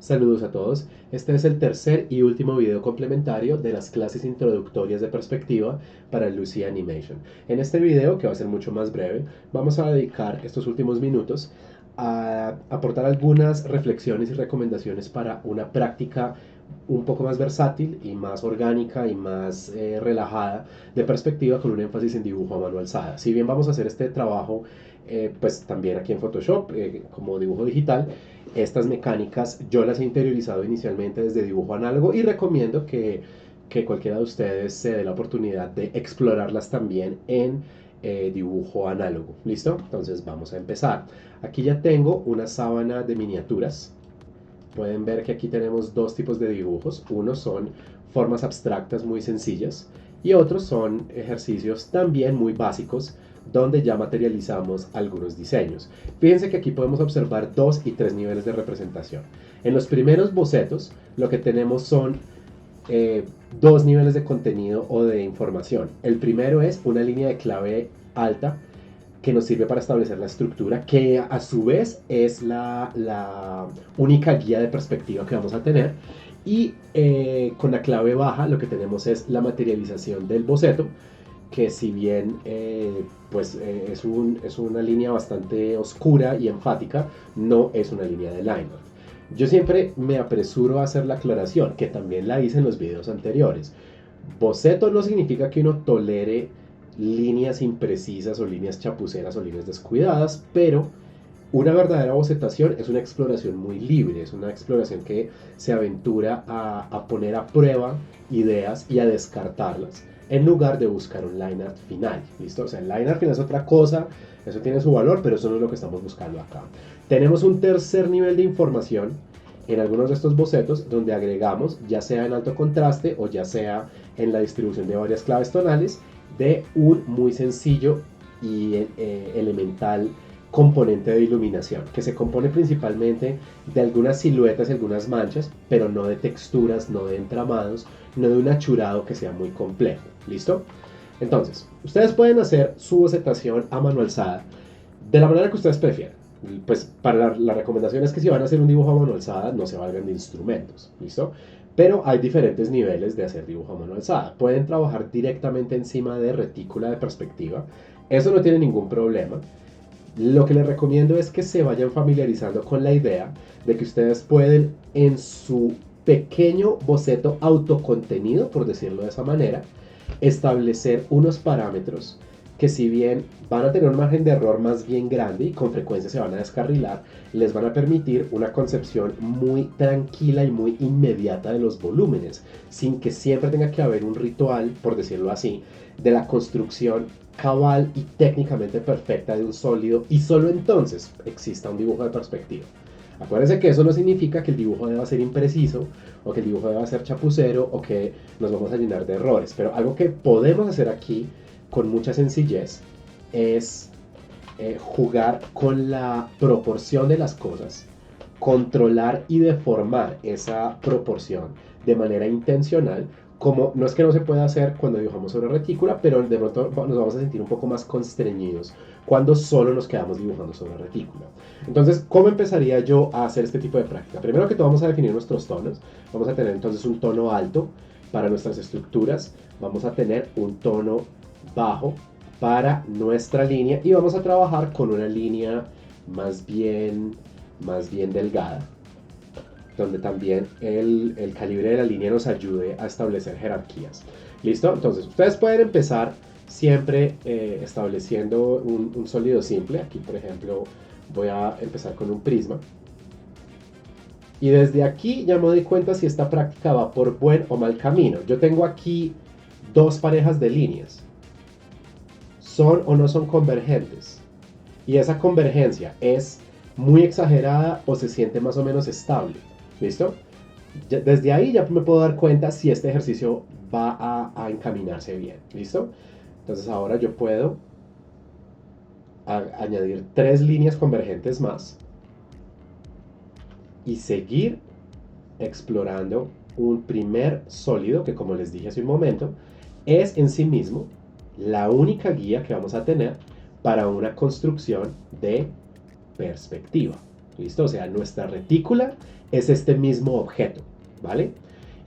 Saludos a todos. Este es el tercer y último video complementario de las clases introductorias de perspectiva para Lucy Animation. En este video, que va a ser mucho más breve, vamos a dedicar estos últimos minutos a aportar algunas reflexiones y recomendaciones para una práctica un poco más versátil y más orgánica y más relajada de perspectiva, con un énfasis en dibujo a mano alzada. Si bien vamos a hacer este trabajo pues también aquí en Photoshop como dibujo digital, estas mecánicas yo las he interiorizado inicialmente desde dibujo análogo y recomiendo que cualquiera de ustedes se dé la oportunidad de explorarlas también en dibujo análogo. ¿Listo? Entonces vamos a empezar. Aquí ya tengo una sábana de miniaturas. Pueden ver que aquí tenemos dos tipos de dibujos. Uno son formas abstractas muy sencillas y otros son ejercicios también muy básicos donde ya materializamos algunos diseños. Fíjense que aquí podemos observar 2 y 3 niveles de representación. En los primeros bocetos lo que tenemos son dos niveles de contenido o de información. El primero es una línea de clave alta que nos sirve para establecer la estructura, que a su vez es la única guía de perspectiva que vamos a tener. Y con la clave baja lo que tenemos es la materialización del boceto, que si bien es una línea bastante oscura y enfática, no es una línea de line art. Yo siempre me apresuro a hacer la aclaración, que también la hice en los videos anteriores. Boceto no significa que uno tolere líneas imprecisas o líneas chapuceras o líneas descuidadas, pero una verdadera bocetación es una exploración muy libre, es una exploración que se aventura a poner a prueba ideas y a descartarlas, en lugar de buscar un line art final. ¿Listo? O sea, el line art final es otra cosa, eso tiene su valor, pero eso no es lo que estamos buscando acá. Tenemos un tercer nivel de información en algunos de estos bocetos, donde agregamos, ya sea en alto contraste o ya sea en la distribución de varias claves tonales, de un muy sencillo y elemental componente de iluminación, que se compone principalmente de algunas siluetas y algunas manchas, pero no de texturas, no de entramados, no de un achurado que sea muy complejo. ¿Listo? Entonces, ustedes pueden hacer su bocetación a mano alzada de la manera que ustedes prefieran. Pues para la recomendación es que si van a hacer un dibujo a mano alzada, no se valgan de instrumentos. ¿Listo? Pero hay diferentes niveles de hacer dibujo a mano alzada. Pueden trabajar directamente encima de retícula de perspectiva. Eso no tiene ningún problema. Lo que les recomiendo es que se vayan familiarizando con la idea de que ustedes pueden, en su pequeño boceto autocontenido, por decirlo de esa manera, establecer unos parámetros que, si bien van a tener un margen de error más bien grande y con frecuencia se van a descarrilar, les van a permitir una concepción muy tranquila y muy inmediata de los volúmenes, sin que siempre tenga que haber un ritual, por decirlo así, de la construcción cabal y técnicamente perfecta de un sólido, y solo entonces exista un dibujo de perspectiva. Acuérdense que eso no significa que el dibujo deba ser impreciso, o que el dibujo deba ser chapucero, o que nos vamos a llenar de errores, pero algo que podemos hacer aquí con mucha sencillez es jugar con la proporción de las cosas, controlar y deformar esa proporción de manera intencional, como no es que no se pueda hacer cuando dibujamos sobre retícula, pero de pronto nos vamos a sentir un poco más constreñidos cuando solo nos quedamos dibujando sobre retícula. Entonces, ¿cómo empezaría yo a hacer este tipo de práctica? Primero que todo vamos a definir nuestros tonos. Vamos a tener entonces un tono alto para nuestras estructuras, vamos a tener un tono bajo para nuestra línea y vamos a trabajar con una línea más bien delgada, donde también el calibre de la línea nos ayude a establecer jerarquías. ¿Listo? Entonces, ustedes pueden empezar siempre estableciendo un sólido simple. Aquí, por ejemplo, voy a empezar con un prisma. Y desde aquí ya me doy cuenta si esta práctica va por buen o mal camino. Yo tengo aquí dos parejas de líneas. ¿Son o no son convergentes? Y esa convergencia es muy exagerada o se siente más o menos estable. ¿Listo? Desde ahí ya me puedo dar cuenta si este ejercicio va a encaminarse bien. ¿Listo? Entonces ahora yo puedo añadir 3 líneas convergentes más y seguir explorando un primer sólido que, como les dije hace un momento, es en sí mismo la única guía que vamos a tener para una construcción de perspectiva. ¿Listo? O sea, nuestra retícula es este mismo objeto, ¿vale?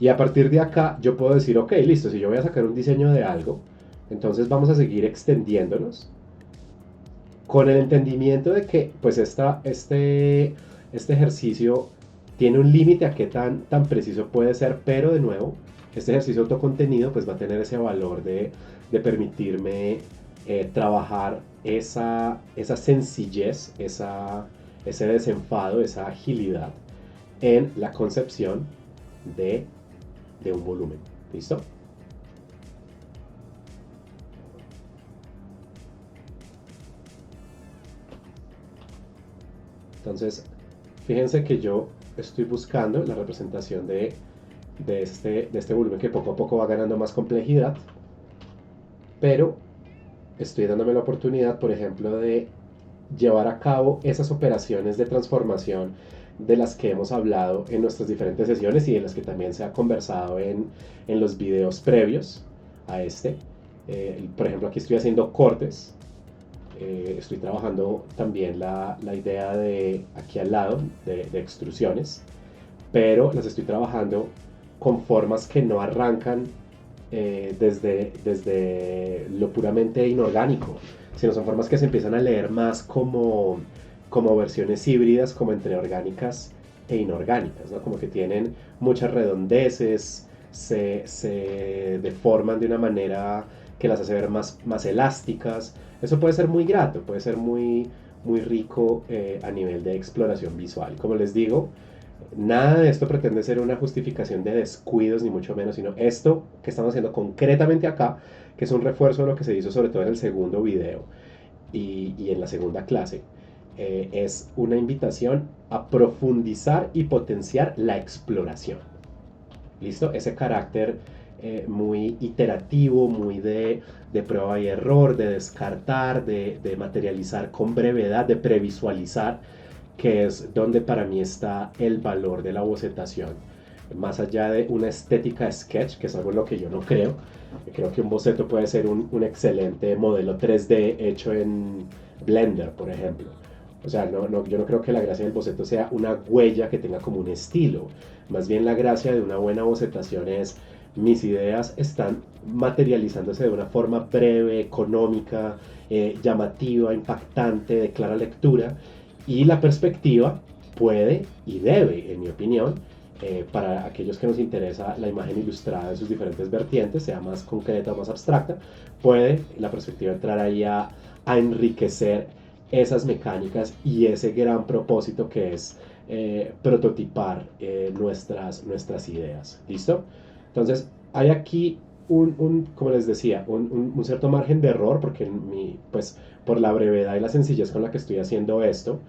Y a partir de acá yo puedo decir, ok, listo, si yo voy a sacar un diseño de algo, entonces vamos a seguir extendiéndonos con el entendimiento de que pues este ejercicio tiene un límite a qué tan preciso puede ser, pero de nuevo, este ejercicio autocontenido pues va a tener ese valor de permitirme trabajar esa sencillez, ese desenfado, esa agilidad en la concepción de, de un volumen. ¿Listo? Entonces, fíjense que yo estoy buscando la representación de este volumen que poco a poco va ganando más complejidad, pero estoy dándome la oportunidad, por ejemplo, de llevar a cabo esas operaciones de transformación de las que hemos hablado en nuestras diferentes sesiones y de las que también se ha conversado en los videos previos a este. Por ejemplo, aquí estoy haciendo cortes. Estoy trabajando también la idea de aquí al lado de extrusiones, pero las estoy trabajando con formas que no arrancan desde lo puramente inorgánico, sino son formas que se empiezan a leer más como versiones híbridas, como entre orgánicas e inorgánicas, ¿no? Como que tienen muchas redondeces, se deforman de una manera que las hace ver más elásticas. Eso puede ser muy grato, puede ser muy rico a nivel de exploración visual. Como les digo, nada de esto pretende ser una justificación de descuidos, ni mucho menos, sino esto que estamos haciendo concretamente acá, que es un refuerzo de lo que se hizo sobre todo en el segundo video y en la segunda clase, es una invitación a profundizar y potenciar la exploración. ¿Listo? Ese carácter muy iterativo, muy de prueba y error, de descartar, de materializar con brevedad, de previsualizar, que es donde para mí está el valor de la bocetación. Más allá de una estética sketch, que es algo en lo que yo no creo que un boceto puede ser un excelente modelo 3D hecho en Blender, por ejemplo. O sea, yo no creo que la gracia del boceto sea una huella que tenga como un estilo. Más bien la gracia de una buena bocetación es mis ideas están materializándose de una forma breve, económica, llamativa, impactante, de clara lectura, y la perspectiva puede y debe, en mi opinión, para aquellos que nos interesa la imagen ilustrada de sus diferentes vertientes, sea más concreta o más abstracta, puede la perspectiva entrar ahí a enriquecer esas mecánicas y ese gran propósito que es prototipar nuestras ideas. ¿Listo? Entonces, hay aquí como les decía, un cierto margen de error, porque pues, por la brevedad y la sencillez con la que estoy haciendo esto,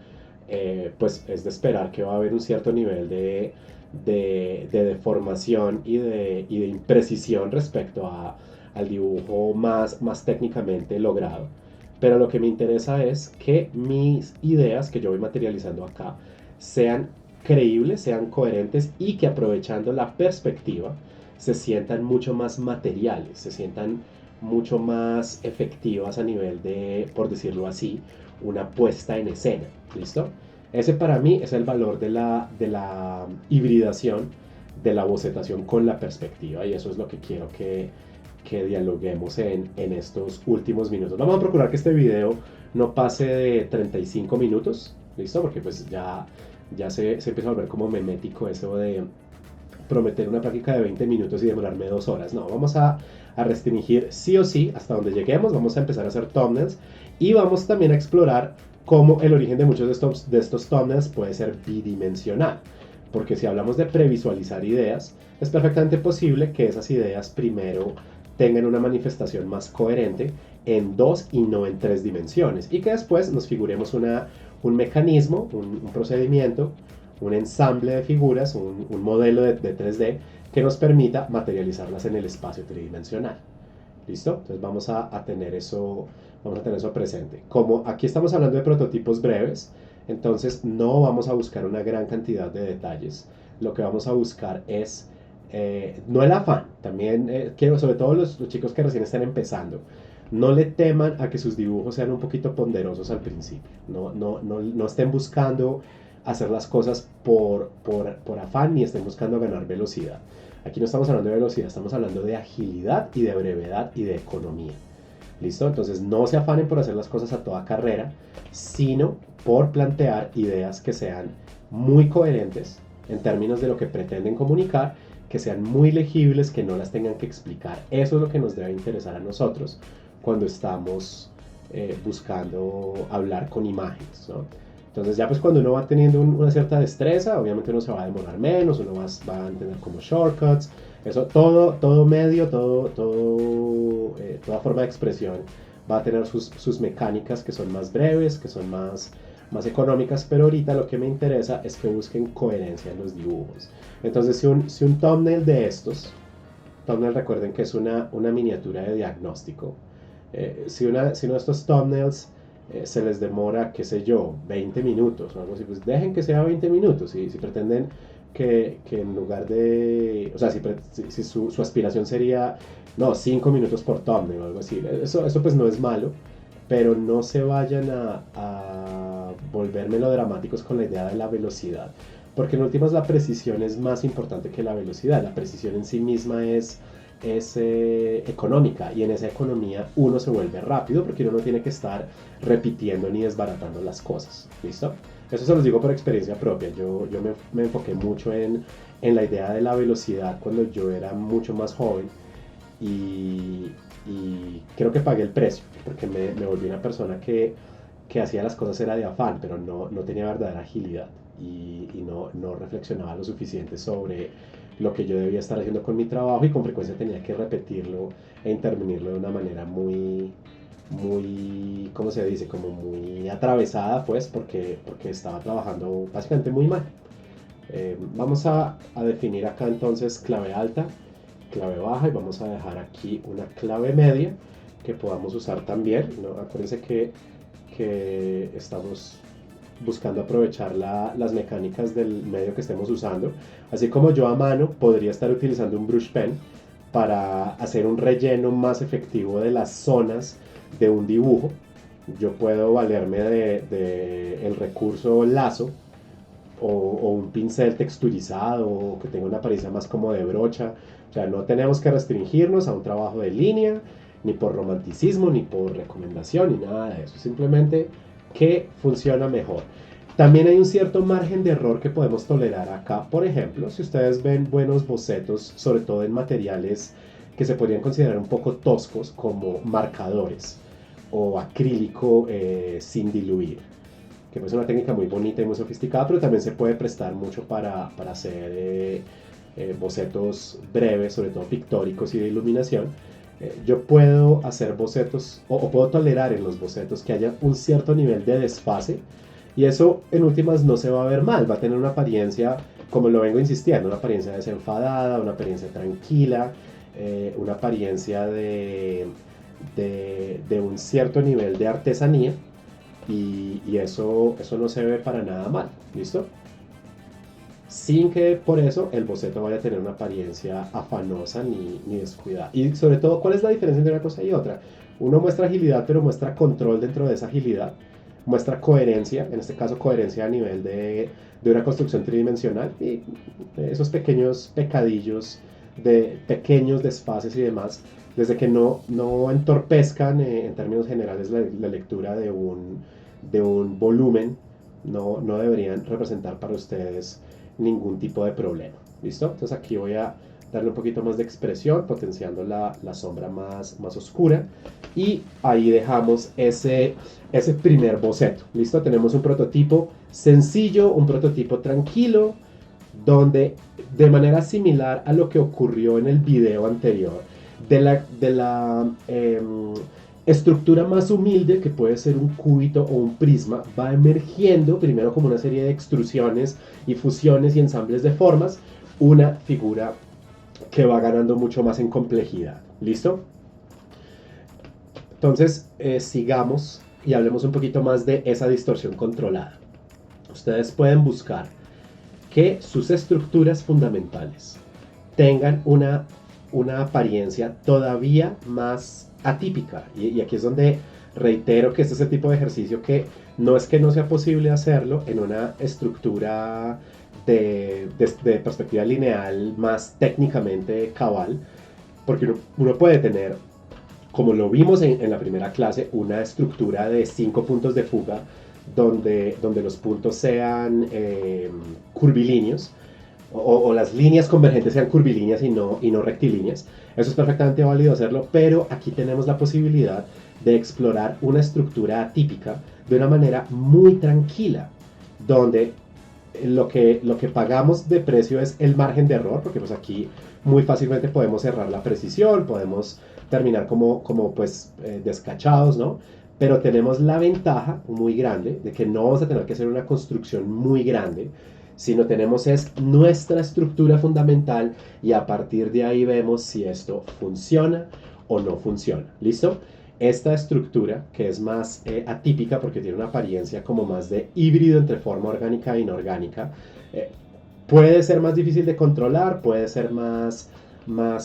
pues es de esperar que va a haber un cierto nivel de deformación y de imprecisión respecto al dibujo más técnicamente logrado. Pero lo que me interesa es que mis ideas que yo voy materializando acá sean creíbles, sean coherentes y que aprovechando la perspectiva se sientan mucho más materiales, se sientan mucho más efectivas a nivel de, por decirlo así, una puesta en escena. ¿Listo? Ese para mí es el valor de la hibridación de la bocetación con la perspectiva y eso es lo que quiero que dialoguemos en estos últimos minutos. Vamos a procurar que este video no pase de 35 minutos, ¿listo? Porque pues ya se empieza a volver como memético eso de prometer una práctica de 20 minutos y demorarme 2 horas. No, vamos a restringir sí o sí hasta donde lleguemos. Vamos a empezar a hacer thumbnails y vamos también a explorar cómo el origen de muchos de estos thumbnails puede ser bidimensional. Porque si hablamos de previsualizar ideas, es perfectamente posible que esas ideas primero tengan una manifestación más coherente en 2 y no en 3 dimensiones. Y que después nos figuremos un mecanismo, un procedimiento, un ensamble de figuras, un modelo de 3D que nos permita materializarlas en el espacio tridimensional. ¿Listo? Entonces vamos a tener eso presente. Como aquí estamos hablando de prototipos breves, entonces no vamos a buscar una gran cantidad de detalles. Lo que vamos a buscar es, no el afán, también quiero, sobre todo los chicos que recién están empezando, no le teman a que sus dibujos sean un poquito ponderosos al principio. No estén buscando hacer las cosas por afán ni estén buscando ganar velocidad. Aquí no estamos hablando de velocidad, estamos hablando de agilidad y de brevedad y de economía. ¿Listo? Entonces no se afanen por hacer las cosas a toda carrera, sino por plantear ideas que sean muy coherentes en términos de lo que pretenden comunicar, que sean muy legibles, que no las tengan que explicar. Eso es lo que nos debe interesar a nosotros cuando estamos buscando hablar con imágenes, ¿no? Entonces ya pues cuando uno va teniendo una cierta destreza, obviamente uno se va a demorar menos, uno va a entender como shortcuts, eso, todo medio, toda forma de expresión va a tener sus mecánicas que son más breves, que son más económicas, pero ahorita lo que me interesa es que busquen coherencia en los dibujos. Entonces si un thumbnail de estos, thumbnail recuerden que es una miniatura de diagnóstico, si uno de estos thumbnails se les demora, qué sé yo, 20 minutos o algo así, pues dejen que sea 20 minutos. Si pretenden que en lugar de, o sea, si su aspiración sería, no, 5 minutos por thumbnail o algo así, eso pues no es malo, pero no se vayan a volver melodramáticos con la idea de la velocidad, porque en últimas la precisión es más importante que la velocidad. La precisión en sí misma es económica, y en esa economía uno se vuelve rápido porque uno no tiene que estar repitiendo ni desbaratando las cosas. ¿Listo? Eso se los digo por experiencia propia. Yo me enfoqué mucho en la idea de la velocidad cuando yo era mucho más joven, y creo que pagué el precio porque me volví una persona que hacía las cosas era de afán, pero no tenía verdadera agilidad, y no reflexionaba lo suficiente sobre lo que yo debía estar haciendo con mi trabajo, y con frecuencia tenía que repetirlo e intervenirlo de una manera muy, ¿cómo se dice? Como muy atravesada, pues, porque estaba trabajando básicamente muy mal. Vamos a definir acá entonces clave alta, clave baja, y vamos a dejar aquí una clave media que podamos usar también, ¿no? Acuérdense que estamos buscando aprovechar las mecánicas del medio que estemos usando. Así como yo a mano podría estar utilizando un brush pen para hacer un relleno más efectivo de las zonas de un dibujo, yo puedo valerme de el recurso lazo o un pincel texturizado o que tenga una apariencia más como de brocha. O sea, no tenemos que restringirnos a un trabajo de línea, ni por romanticismo, ni por recomendación, ni nada de eso. Simplemente que funciona mejor. También hay un cierto margen de error que podemos tolerar acá. Por ejemplo, si ustedes ven buenos bocetos, sobre todo en materiales que se podrían considerar un poco toscos, como marcadores o acrílico sin diluir, que es una técnica muy bonita y muy sofisticada, pero también se puede prestar mucho para hacer bocetos breves, sobre todo pictóricos y de iluminación. Yo puedo hacer bocetos, o puedo tolerar en los bocetos que haya un cierto nivel de desfase, y eso en últimas no se va a ver mal, va a tener una apariencia, como lo vengo insistiendo, una apariencia desenfadada, una apariencia tranquila, una apariencia de un cierto nivel de artesanía, y eso no se ve para nada mal. ¿Listo? Sin que por eso el boceto vaya a tener una apariencia afanosa ni descuidada. Y sobre todo, ¿cuál es la diferencia entre una cosa y otra? Uno muestra agilidad, pero muestra control dentro de esa agilidad, muestra coherencia, en este caso coherencia a nivel de una construcción tridimensional, y esos pequeños pecadillos de pequeños desfases y demás, desde que no entorpezcan en términos generales la lectura de un volumen, no deberían representar para ustedes ningún tipo de problema. ¿Listo? Entonces aquí voy a darle un poquito más de expresión, potenciando la sombra más oscura, y ahí dejamos ese primer boceto. ¿Listo? Tenemos un prototipo sencillo, un prototipo tranquilo, donde de manera similar a lo que ocurrió en el video anterior, de la estructura más humilde, que puede ser un cúbito o un prisma, va emergiendo primero como una serie de extrusiones y fusiones y ensambles de formas, una figura que va ganando mucho más en complejidad. ¿Listo? Entonces, sigamos y hablemos un poquito más de esa distorsión controlada. Ustedes pueden buscar que sus estructuras fundamentales tengan una apariencia todavía más atípica. Y aquí es donde reitero que este es el tipo de ejercicio que No es que no sea posible hacerlo en una estructura de perspectiva lineal más técnicamente cabal, porque uno puede tener, como lo vimos en la primera clase, una estructura de 5 puntos de fuga donde los puntos sean curvilíneos o las líneas convergentes sean curvilíneas y no rectilíneas. Eso es perfectamente válido hacerlo, pero aquí tenemos la posibilidad de explorar una estructura atípica de una manera muy tranquila, donde lo que pagamos de precio es el margen de error, porque pues aquí muy fácilmente podemos errar la precisión, podemos terminar como pues descachados, ¿no? Pero tenemos la ventaja muy grande de que no vamos a tener que hacer una construcción muy grande, sino tenemos es nuestra estructura fundamental y a partir de ahí vemos si esto funciona o no funciona. ¿Listo? Esta estructura, que es más atípica porque tiene una apariencia como más de híbrido entre forma orgánica e inorgánica, puede ser más difícil de controlar, puede ser más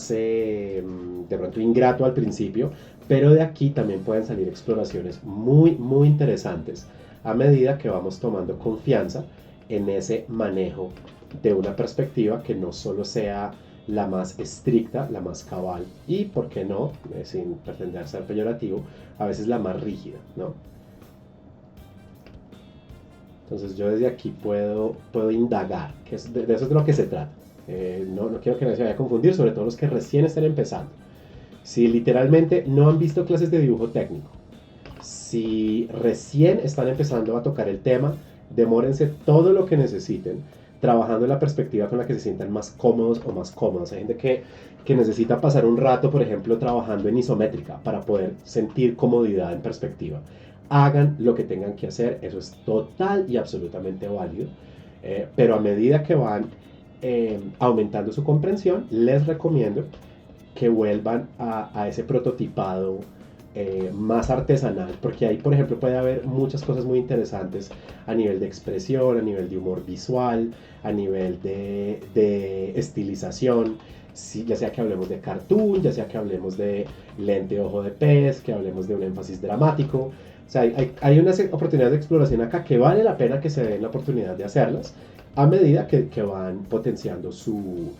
de pronto ingrato al principio, pero de aquí también pueden salir exploraciones muy interesantes a medida que vamos tomando confianza en ese manejo de una perspectiva que no solo sea la más estricta, la más cabal y, por qué no, sin pretender ser peyorativo, a veces la más rígida, ¿no? Entonces yo desde aquí puedo indagar, que de eso es de lo que se trata. No quiero que nadie se vaya a confundir, sobre todo los que recién están empezando. Si literalmente no han visto clases de dibujo técnico, si recién están empezando a tocar el tema, demórense todo lo que necesiten, trabajando en la perspectiva con la que se sientan más cómodos o más cómodos. Hay gente que necesita pasar un rato, por ejemplo, trabajando en isométrica para poder sentir comodidad en perspectiva. Hagan lo que tengan que hacer, eso es total y absolutamente válido, pero a medida que van aumentando su comprensión, les recomiendo que vuelvan a ese prototipado más artesanal, porque ahí, por ejemplo, puede haber muchas cosas muy interesantes a nivel de expresión, a nivel de humor visual, a nivel de estilización, sí, ya sea que hablemos de cartoon, ya sea que hablemos de lente ojo de pez, que hablemos de un énfasis dramático. O sea, hay unas oportunidades de exploración acá que vale la pena que se den la oportunidad de hacerlas a medida que van potenciando su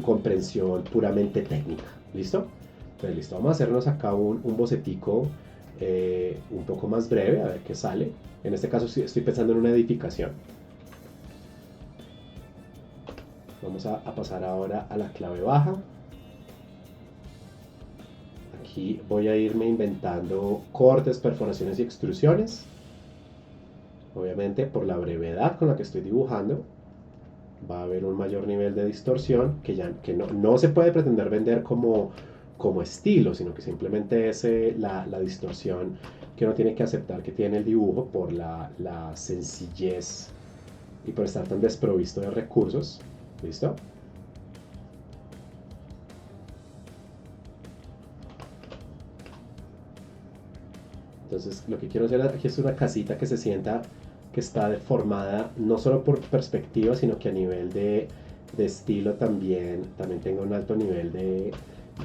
comprensión puramente técnica. ¿Listo? Entonces, listo, vamos a hacernos acá un bocetico un poco más breve, a ver qué sale. En este caso estoy pensando en una edificación. Vamos a pasar ahora a la clave baja. Aquí voy a irme inventando cortes, perforaciones y extrusiones. Obviamente por la brevedad con la que estoy dibujando va a haber un mayor nivel de distorsión que no se puede pretender vender como estilo, sino que simplemente es la distorsión que uno tiene que aceptar que tiene el dibujo por la sencillez y por estar tan desprovisto de recursos. ¿Listo? Entonces lo que quiero hacer aquí es una casita que se sienta que está deformada no solo por perspectiva, sino que a nivel de estilo también tenga un alto nivel de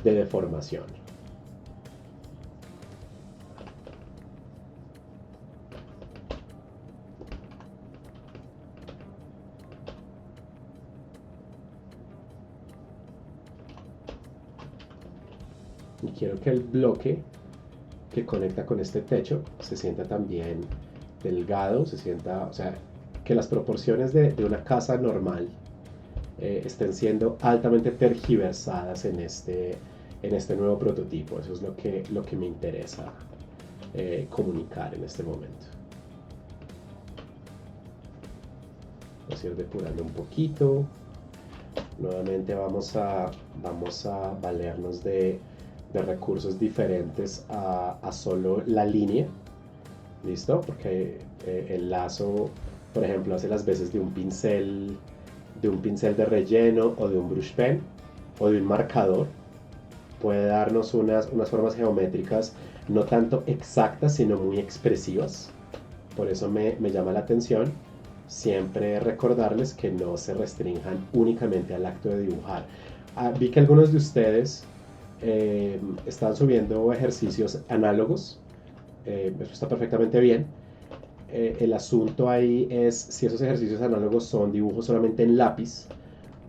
deformación. Y quiero que el bloque que conecta con este techo se sienta también delgado, se sienta, o sea, que las proporciones de una casa normal estén siendo altamente tergiversadas en este nuevo prototipo. Eso es lo que me interesa comunicar en este momento. Vamos a ir depurando un poquito. Nuevamente vamos a valernos de recursos diferentes a solo la línea. ¿Listo? Porque el lazo, por ejemplo, hace las veces de un pincel de relleno o de un brush pen o de un marcador. Puede darnos unas formas geométricas no tanto exactas, sino muy expresivas. Por eso me llama la atención siempre recordarles que no se restrinjan únicamente al acto de dibujar. Vi que algunos de ustedes están subiendo ejercicios análogos. Eso está perfectamente bien. el asunto ahí es si esos ejercicios análogos son dibujos solamente en lápiz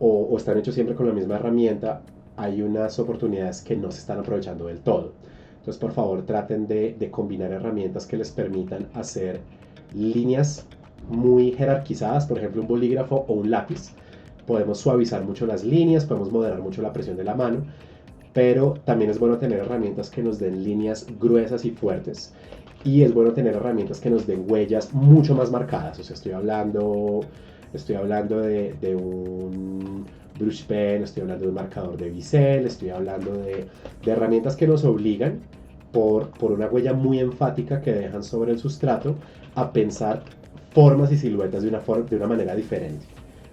o están hechos siempre con la misma herramienta, hay unas oportunidades que no se están aprovechando del todo. Entonces, por favor, traten de combinar herramientas que les permitan hacer líneas muy jerarquizadas, por ejemplo, un bolígrafo o un lápiz. Podemos suavizar mucho las líneas, podemos moderar mucho la presión de la mano, pero también es bueno tener herramientas que nos den líneas gruesas y fuertes. Y es bueno tener herramientas que nos den huellas mucho más marcadas. O sea, estoy hablando de un brush pen, estoy hablando de un marcador de bisel, estoy hablando de herramientas que nos obligan por una huella muy enfática que dejan sobre el sustrato a pensar formas y siluetas de una manera diferente,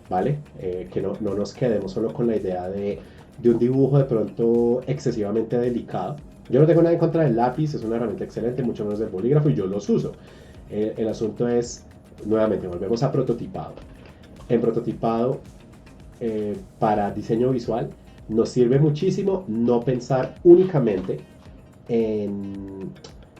¿vale? Que no nos quedemos solo con la idea de un dibujo de pronto excesivamente delicado. Yo no tengo nada en contra del lápiz, es una herramienta excelente, mucho menos del bolígrafo, y yo los uso. El asunto es, nuevamente, volvemos a prototipado. En prototipado, para diseño visual, nos sirve muchísimo no pensar únicamente en,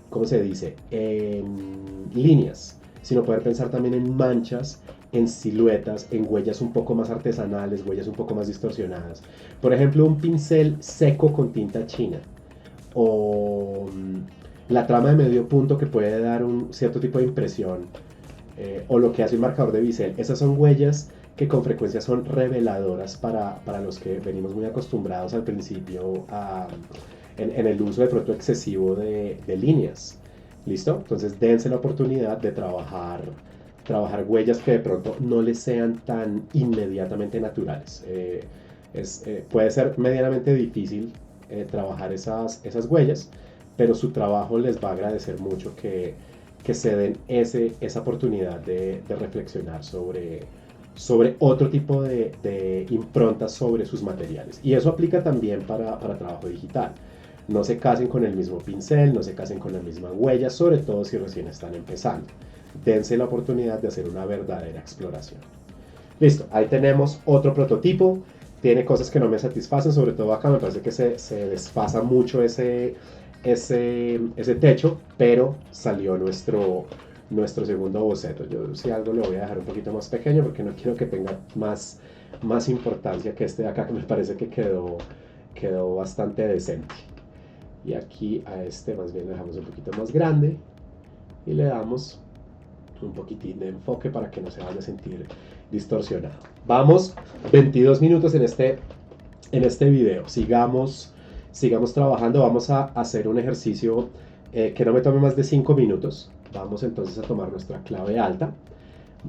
¿cómo se dice?, en líneas, sino poder pensar también en manchas, en siluetas, en huellas un poco más artesanales, huellas un poco más distorsionadas. Por ejemplo, un pincel seco con tinta china o la trama de medio punto que puede dar un cierto tipo de impresión, o lo que hace un marcador de bisel. Esas son huellas que con frecuencia son reveladoras para los que venimos muy acostumbrados al principio en el uso de pronto excesivo de líneas. ¿Listo? Entonces dense la oportunidad de trabajar huellas que de pronto no les sean tan inmediatamente naturales. Puede ser medianamente difícil trabajar esas huellas, pero su trabajo les va a agradecer mucho que se den esa oportunidad de reflexionar sobre otro tipo de improntas sobre sus materiales. Y eso aplica también para trabajo digital. No se casen con el mismo pincel, no se casen con la misma huella, sobre todo si recién están empezando. Dense la oportunidad de hacer una verdadera exploración. Listo, ahí tenemos otro prototipo. Tiene cosas que no me satisfacen, sobre todo acá me parece que se desfasa mucho ese techo, pero salió nuestro segundo boceto. Yo si algo lo voy a dejar un poquito más pequeño porque no quiero que tenga más importancia que este de acá, que me parece que quedó bastante decente. Y aquí a este más bien lo dejamos un poquito más grande y le damos un poquitín de enfoque para que no se vaya a sentir distorsionado. Vamos 22 minutos en este video. Sigamos trabajando. Vamos a hacer un ejercicio que no me tome más de 5 minutos. Vamos entonces a tomar nuestra clave alta.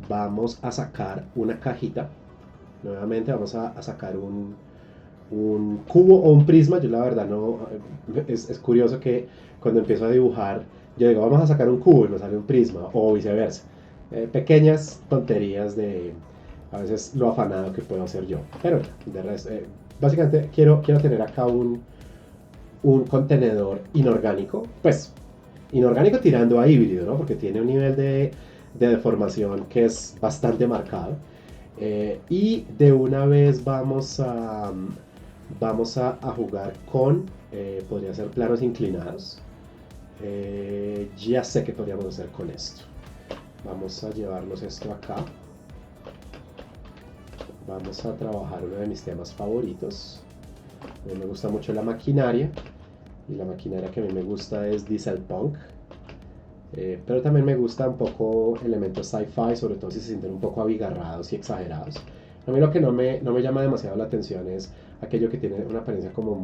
Vamos a sacar una cajita. Nuevamente vamos a sacar un cubo o un prisma. Yo la verdad no, es curioso que cuando empiezo a dibujar yo digo vamos a sacar un cubo y me sale un prisma o viceversa. Pequeñas tonterías de a veces lo afanado que puedo hacer yo, pero de resto, básicamente quiero tener acá un contenedor inorgánico, pues inorgánico tirando a híbrido, ¿no? Porque tiene un nivel de deformación que es bastante marcado. Y de una vez vamos a jugar con, podría ser planos inclinados. Ya sé que podríamos hacer con esto. Vamos a llevarnos esto acá. Vamos a trabajar uno de mis temas favoritos. A mí me gusta mucho la maquinaria. Y la maquinaria que a mí me gusta es Diesel Punk. Pero también me gusta un poco elementos sci-fi, sobre todo si se sienten un poco abigarrados y exagerados. A mí lo que no me llama demasiado la atención es aquello que tiene una apariencia como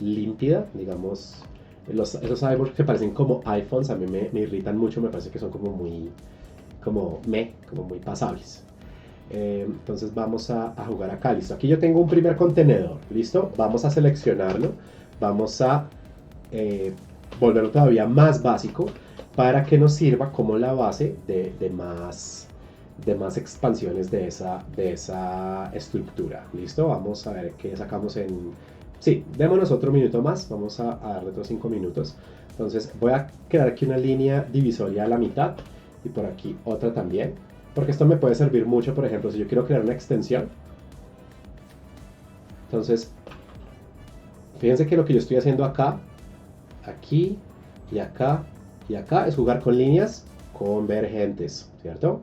límpida, digamos. Esos cyborgs que parecen como iPhones a mí me irritan mucho, me parece que son como muy pasables. Entonces vamos a jugar acá, listo. Aquí yo tengo un primer contenedor, listo. Vamos a seleccionarlo, vamos a volverlo todavía más básico para que nos sirva como la base de más expansiones de esa estructura. Listo, vamos a ver qué sacamos en... Sí, démonos otro minuto más, vamos a darle otros 5 minutos. Entonces voy a crear aquí una línea divisoria a la mitad y por aquí otra también, porque esto me puede servir mucho, por ejemplo, si yo quiero crear una extensión. Entonces, fíjense que lo que yo estoy haciendo acá, aquí y acá Y acá es jugar con líneas convergentes, ¿cierto?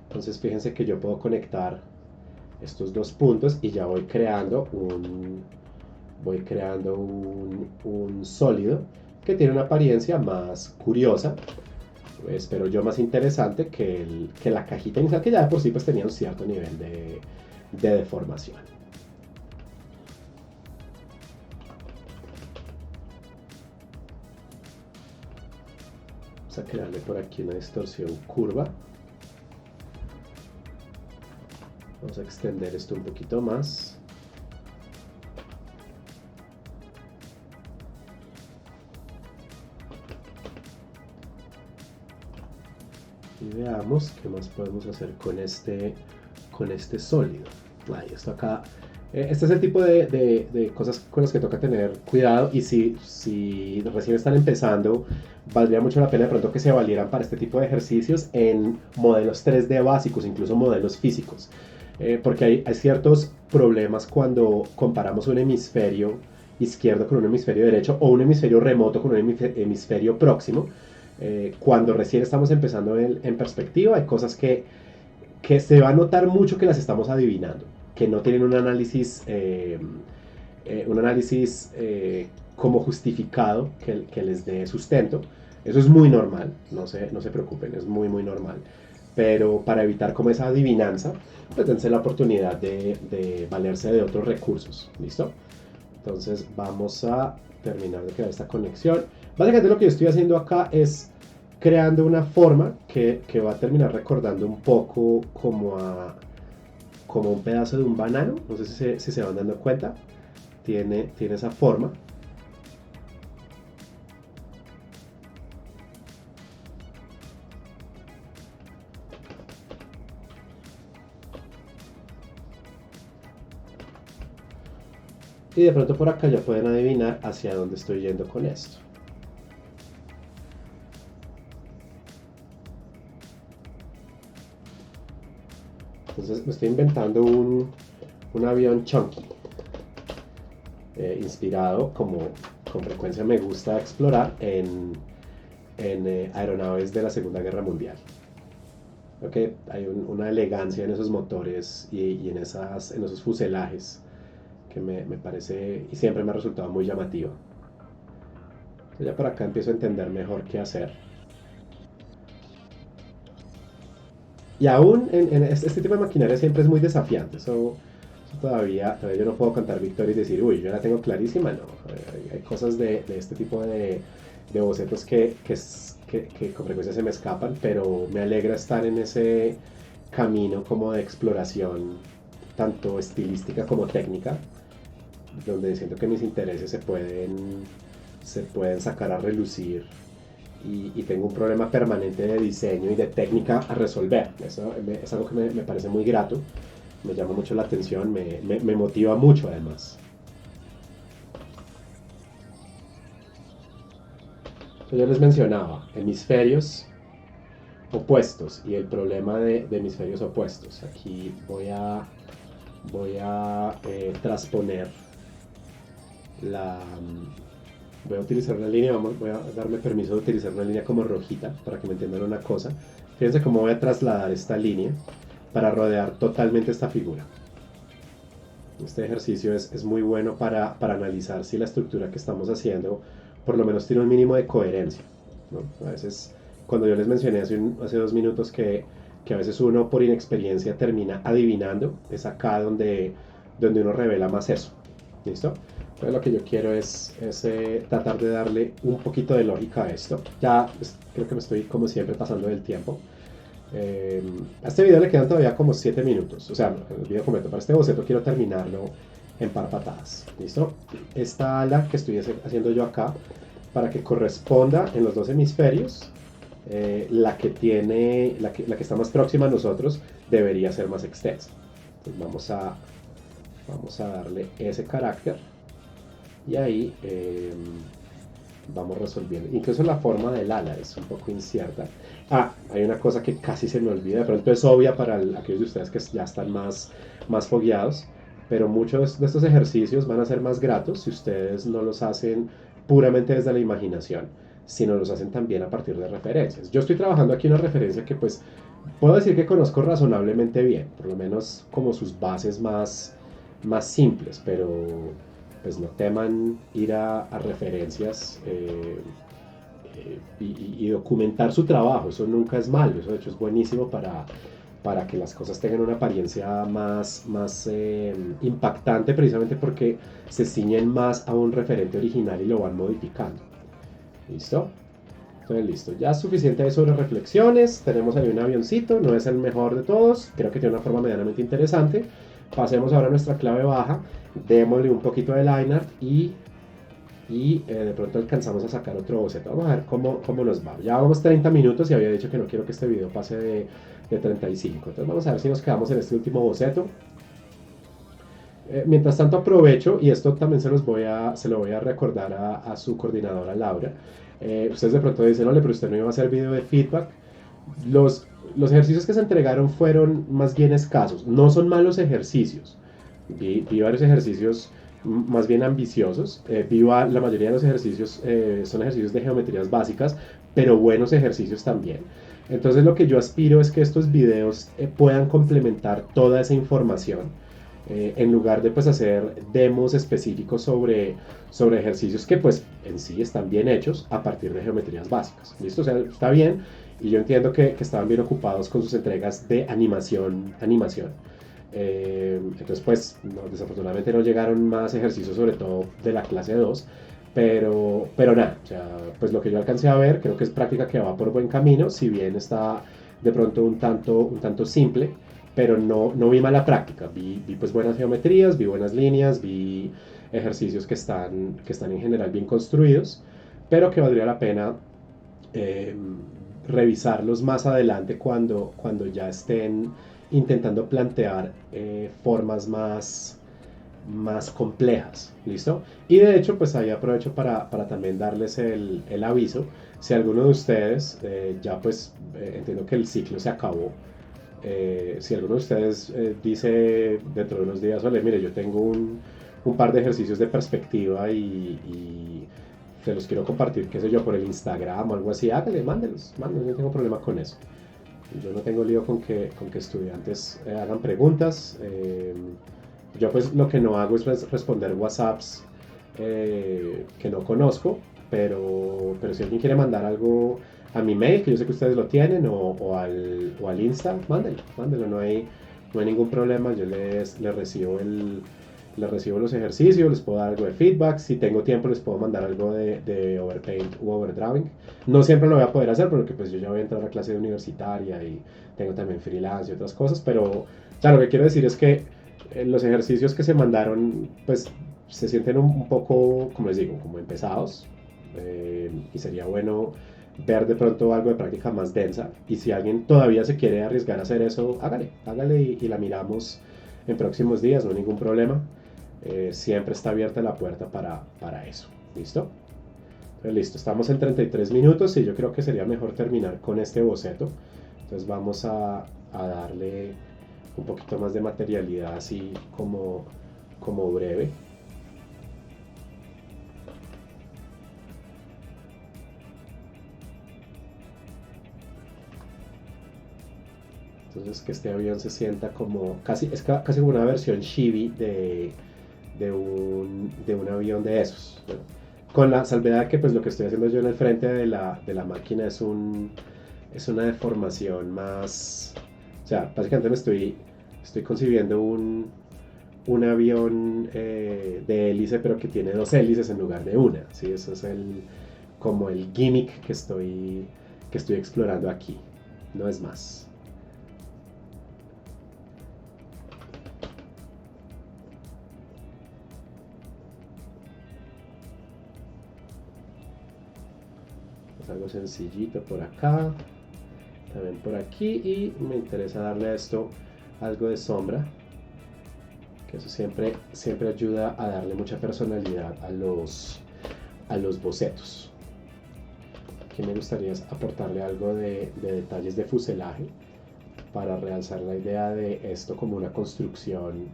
Entonces fíjense que yo puedo conectar estos dos puntos y ya voy creando un sólido que tiene una apariencia más curiosa, espero yo más interesante que la cajita inicial, que ya de por sí pues tenía un cierto nivel de deformación. Vamos a crearle por aquí una distorsión curva. Vamos a extender esto un poquito más. Y veamos qué más podemos hacer con este sólido. Ahí, esto acá. Este es el tipo de cosas con las que toca tener cuidado, y si recién están empezando, valdría mucho la pena de pronto que se valieran para este tipo de ejercicios en modelos 3D básicos, incluso modelos físicos. Porque hay ciertos problemas cuando comparamos un hemisferio izquierdo con un hemisferio derecho, o un hemisferio remoto con un hemisferio próximo. Cuando recién estamos empezando en perspectiva, hay cosas que se va a notar mucho que las estamos adivinando, que no tienen un análisis como justificado que les dé sustento. Eso es muy normal, no se preocupen, es muy muy normal. Pero para evitar como esa adivinanza, pues dense la oportunidad de valerse de otros recursos. ¿Listo? Entonces vamos a terminar de crear esta conexión. Básicamente lo que yo estoy haciendo acá es creando una forma que va a terminar recordando un poco como un pedazo de un banano. No sé si se van dando cuenta. Tiene esa forma. Y de pronto por acá ya pueden adivinar hacia dónde estoy yendo con esto. Entonces me estoy inventando un avión chunky, inspirado, como con frecuencia me gusta explorar, en aeronaves de la Segunda Guerra Mundial. Creo que hay una elegancia en esos motores y en esos fuselajes que me parece y siempre me ha resultado muy llamativo. Entonces ya por acá empiezo a entender mejor qué hacer. Y aún en este tipo de maquinaria siempre es muy desafiante. Eso todavía yo no puedo cantar victoria y decir, uy, yo la tengo clarísima. No, hay cosas de este tipo de bocetos que con frecuencia se me escapan, pero me alegra estar en ese camino como de exploración, tanto estilística como técnica, donde siento que mis intereses se pueden sacar a relucir, y tengo un problema permanente de diseño y de técnica a resolver. Eso es algo que me parece muy grato, me llama mucho la atención, me motiva mucho además. Entonces yo les mencionaba hemisferios opuestos y el problema de hemisferios opuestos. Aquí voy a transponer la... Voy a utilizar una línea, voy a darme permiso de utilizar una línea como rojita para que me entiendan una cosa. Fíjense cómo voy a trasladar esta línea para rodear totalmente esta figura. Este ejercicio es muy bueno para analizar si la estructura que estamos haciendo por lo menos tiene un mínimo de coherencia, ¿no? A veces, cuando yo les mencioné hace 2 minutos que a veces uno por inexperiencia termina adivinando, es acá donde uno revela más eso. ¿Listo? Entonces lo que yo quiero es tratar de darle un poquito de lógica a esto. Ya creo que me estoy como siempre pasando del tiempo. A este video le quedan todavía como 7 minutos. O sea, el video completo. Para este boceto quiero terminarlo en par patadas. ¿Listo? Esta ala que estoy haciendo yo acá, para que corresponda en los dos hemisferios, la que está más próxima a nosotros debería ser más extensa. Entonces vamos a darle ese carácter. Y ahí vamos resolviendo. Incluso la forma del ala es un poco incierta. Hay una cosa que casi se me olvida, de pronto es obvia para aquellos de ustedes que ya están más fogueados, pero muchos de estos ejercicios van a ser más gratos si ustedes no los hacen puramente desde la imaginación, sino los hacen también a partir de referencias. Yo estoy trabajando aquí una referencia que pues puedo decir que conozco razonablemente bien, por lo menos como sus bases más simples, pero pues no teman ir a referencias y documentar su trabajo. Eso nunca es malo, eso de hecho es buenísimo para que las cosas tengan una apariencia más impactante, precisamente porque se ciñen más a un referente original y lo van modificando. ¿Listo? Entonces listo, ya es suficiente de sobre reflexiones. Tenemos ahí un avioncito, no es el mejor de todos, creo que tiene una forma medianamente interesante. Pasemos ahora a nuestra clave baja, démosle un poquito de line art y de pronto alcanzamos a sacar otro boceto. Vamos a ver cómo nos va. Ya vamos 30 minutos y había dicho que no quiero que este video pase de 35. Entonces vamos a ver si nos quedamos en este último boceto. Mientras tanto aprovecho, y esto también se lo voy a recordar a su coordinadora Laura. Ustedes de pronto dicen, ole, pero usted no iba a hacer video de feedback. Los ejercicios que se entregaron fueron más bien escasos. No son malos ejercicios. Vi varios ejercicios más bien ambiciosos. La mayoría de los ejercicios son ejercicios de geometrías básicas, pero buenos ejercicios también. Entonces lo que yo aspiro es que estos videos puedan complementar toda esa información. En lugar de pues hacer demos específicos sobre ejercicios que pues en sí están bien hechos a partir de geometrías básicas. ¿Listo? O sea, está bien y yo entiendo que estaban bien ocupados con sus entregas de animación. Entonces pues desafortunadamente no llegaron más ejercicios, sobre todo de la clase 2, pero nada, o sea, pues lo que yo alcancé a ver creo que es práctica que va por buen camino, si bien está de pronto un tanto simple, pero no vi mala práctica, vi pues buenas geometrías, vi buenas líneas, vi ejercicios que están en general bien construidos, pero que valdría la pena eh, revisarlos más adelante cuando ya estén intentando plantear formas más complejas, ¿listo? Y de hecho, pues ahí aprovecho para también darles el aviso. Si alguno de ustedes, ya pues entiendo que el ciclo se acabó, si alguno de ustedes dice dentro de unos días, oye, mire, yo tengo un par de ejercicios de perspectiva y se los quiero compartir, qué sé yo, por el Instagram o algo así, hágale, mándelos, yo no tengo problema con eso. Yo no tengo lío con que estudiantes hagan preguntas. Yo pues lo que no hago es responder WhatsApps que no conozco, pero si alguien quiere mandar algo a mi mail, que yo sé que ustedes lo tienen, o al Insta, mándelo, no hay ningún problema, yo les recibo los ejercicios, les puedo dar algo de feedback, si tengo tiempo les puedo mandar algo de Overpaint u Overdrawing. No siempre lo voy a poder hacer porque pues yo ya voy a entrar a clase universitaria y tengo también freelance y otras cosas, pero claro, lo que quiero decir es que los ejercicios que se mandaron pues se sienten un poco, como les digo, como empezados, y sería bueno ver de pronto algo de práctica más densa, y si alguien todavía se quiere arriesgar a hacer eso, hágale y la miramos en próximos días, no hay ningún problema. Siempre está abierta la puerta para eso. ¿Listo? Entonces, listo, estamos en 33 minutos y yo creo que sería mejor terminar con este boceto. Entonces vamos a darle un poquito más de materialidad así como breve. Entonces que este avión se sienta como es casi como una versión chibi de un avión de esos. Bueno, con la salvedad que pues lo que estoy haciendo yo en el frente de la máquina es una deformación más. O sea, básicamente estoy concibiendo un avión de hélice, pero que tiene dos hélices en lugar de una. ¿Sí? Eso es como el gimmick que estoy explorando aquí. No es más. Algo sencillito por acá, también por aquí, y me interesa darle a esto algo de sombra, que eso siempre ayuda a darle mucha personalidad a los bocetos. Aquí me gustaría aportarle algo de detalles de fuselaje para realzar la idea de esto como una construcción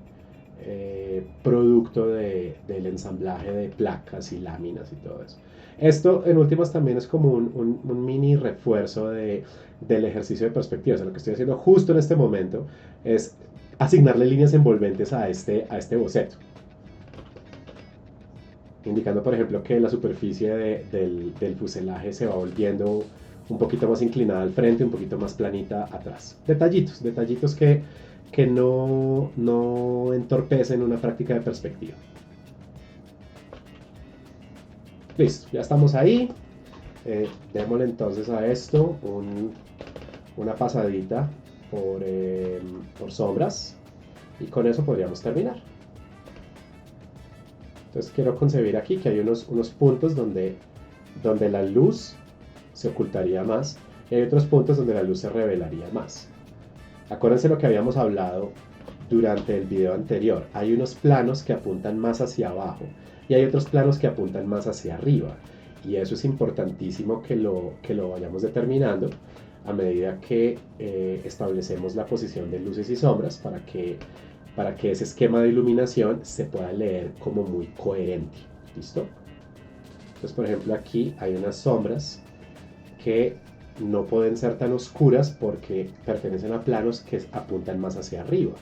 producto del ensamblaje de placas y láminas y todo eso. Esto en últimas también es como un mini refuerzo del ejercicio de perspectiva. O sea, lo que estoy haciendo justo en este momento es asignarle líneas envolventes a este boceto, indicando por ejemplo que la superficie del fuselaje se va volviendo un poquito más inclinada al frente, un poquito más planita atrás. Detallitos, detallitos que no entorpecen una práctica de perspectiva. Listo, ya estamos ahí. Démosle entonces a esto una pasadita por sombras y con eso podríamos terminar. Entonces quiero concebir aquí que hay unos puntos donde la luz se ocultaría más y hay otros puntos donde la luz se revelaría más. Acuérdense lo que habíamos hablado durante el video anterior. Hay unos planos que apuntan más hacia abajo y hay otros planos que apuntan más hacia arriba. Y eso es importantísimo que lo vayamos determinando a medida que establecemos la posición de luces y sombras para que ese esquema de iluminación se pueda leer como muy coherente. ¿Listo? Entonces, por ejemplo, aquí hay unas sombras que no pueden ser tan oscuras porque pertenecen a planos que apuntan más hacia arriba.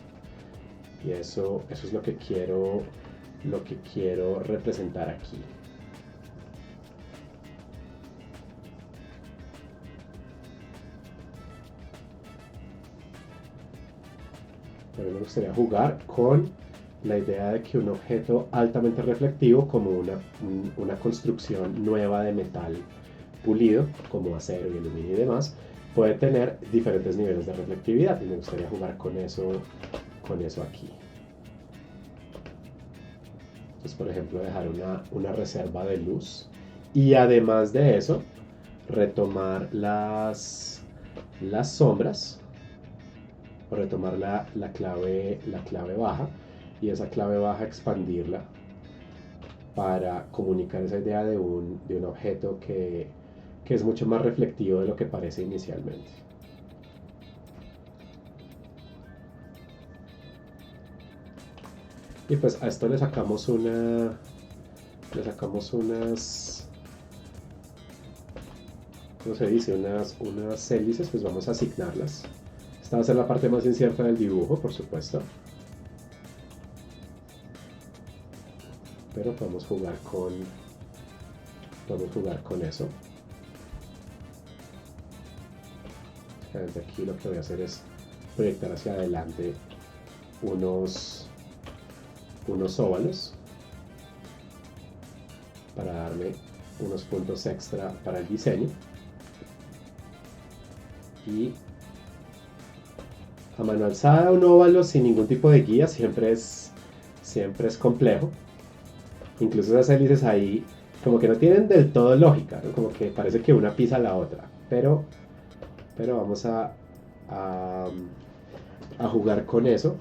Y eso es lo que quiero representar aquí. Pero me gustaría jugar con la idea de que un objeto altamente reflectivo, como una construcción nueva de metal pulido, como acero y aluminio y demás, puede tener diferentes niveles de reflectividad y me gustaría jugar con eso aquí. Entonces, por ejemplo, dejar una reserva de luz y además de eso, retomar las sombras o retomar la clave baja y esa clave baja expandirla para comunicar esa idea de un objeto que es mucho más reflectivo de lo que parece inicialmente. Y pues a esto le sacamos unas, ¿cómo se dice? Unas hélices, pues vamos a asignarlas. Esta va a ser la parte más incierta del dibujo, por supuesto. Pero podemos jugar con eso. Desde aquí lo que voy a hacer es proyectar hacia adelante unos óvalos para darme unos puntos extra para el diseño. Y a mano alzada un óvalo sin ningún tipo de guía siempre es complejo. Incluso esas hélices ahí como que no tienen del todo lógica, ¿no? Como que parece que una pisa a la otra, pero vamos a jugar con eso.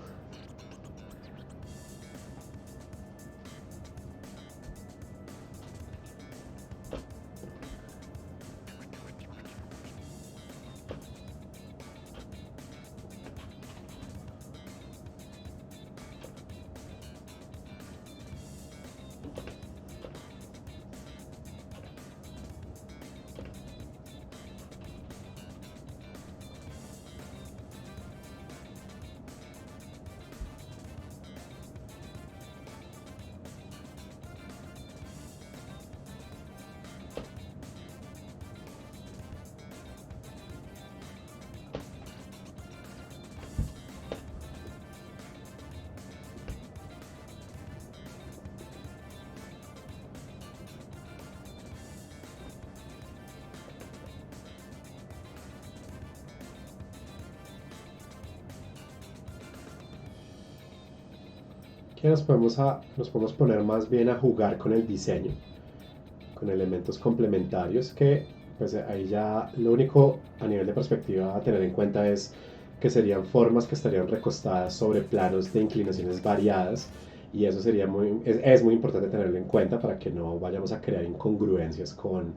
Que nos podemos poner más bien a jugar con el diseño, con elementos complementarios que pues ahí ya lo único a nivel de perspectiva a tener en cuenta es que serían formas que estarían recostadas sobre planos de inclinaciones variadas y eso sería es muy importante tenerlo en cuenta para que no vayamos a crear incongruencias con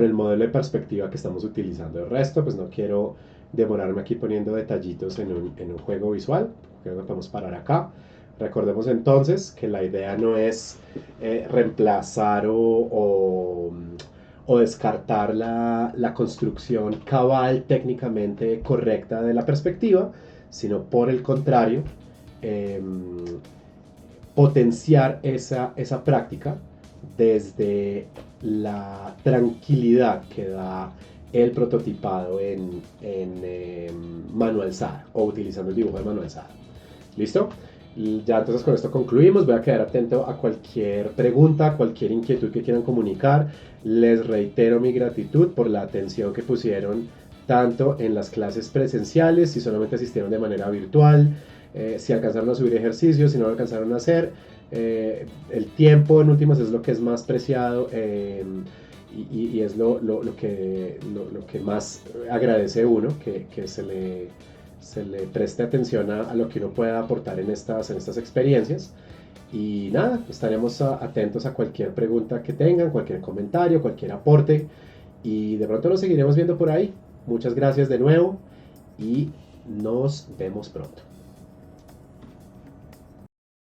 el modelo de perspectiva que estamos utilizando. El resto pues no quiero demorarme aquí poniendo detallitos en un juego visual, creo que podemos parar acá. Recordemos entonces que la idea no es reemplazar o descartar la construcción cabal técnicamente correcta de la perspectiva, sino por el contrario, eh, potenciar esa práctica desde la tranquilidad que da el prototipado en mano alzada o utilizando el dibujo de mano alzada. ¿Listo? Ya entonces con esto concluimos. Voy a quedar atento a cualquier pregunta, cualquier inquietud que quieran comunicar. Les reitero mi gratitud por la atención que pusieron tanto en las clases presenciales, si solamente asistieron de manera virtual, si alcanzaron a subir ejercicios, si no lo alcanzaron a hacer. El tiempo en últimas es lo que es más preciado y es lo que más agradece uno, que se le preste atención a lo que uno pueda aportar en estas experiencias. Y nada, estaremos atentos a cualquier pregunta que tengan, cualquier comentario, cualquier aporte. Y de pronto nos seguiremos viendo por ahí. Muchas gracias de nuevo y nos vemos pronto.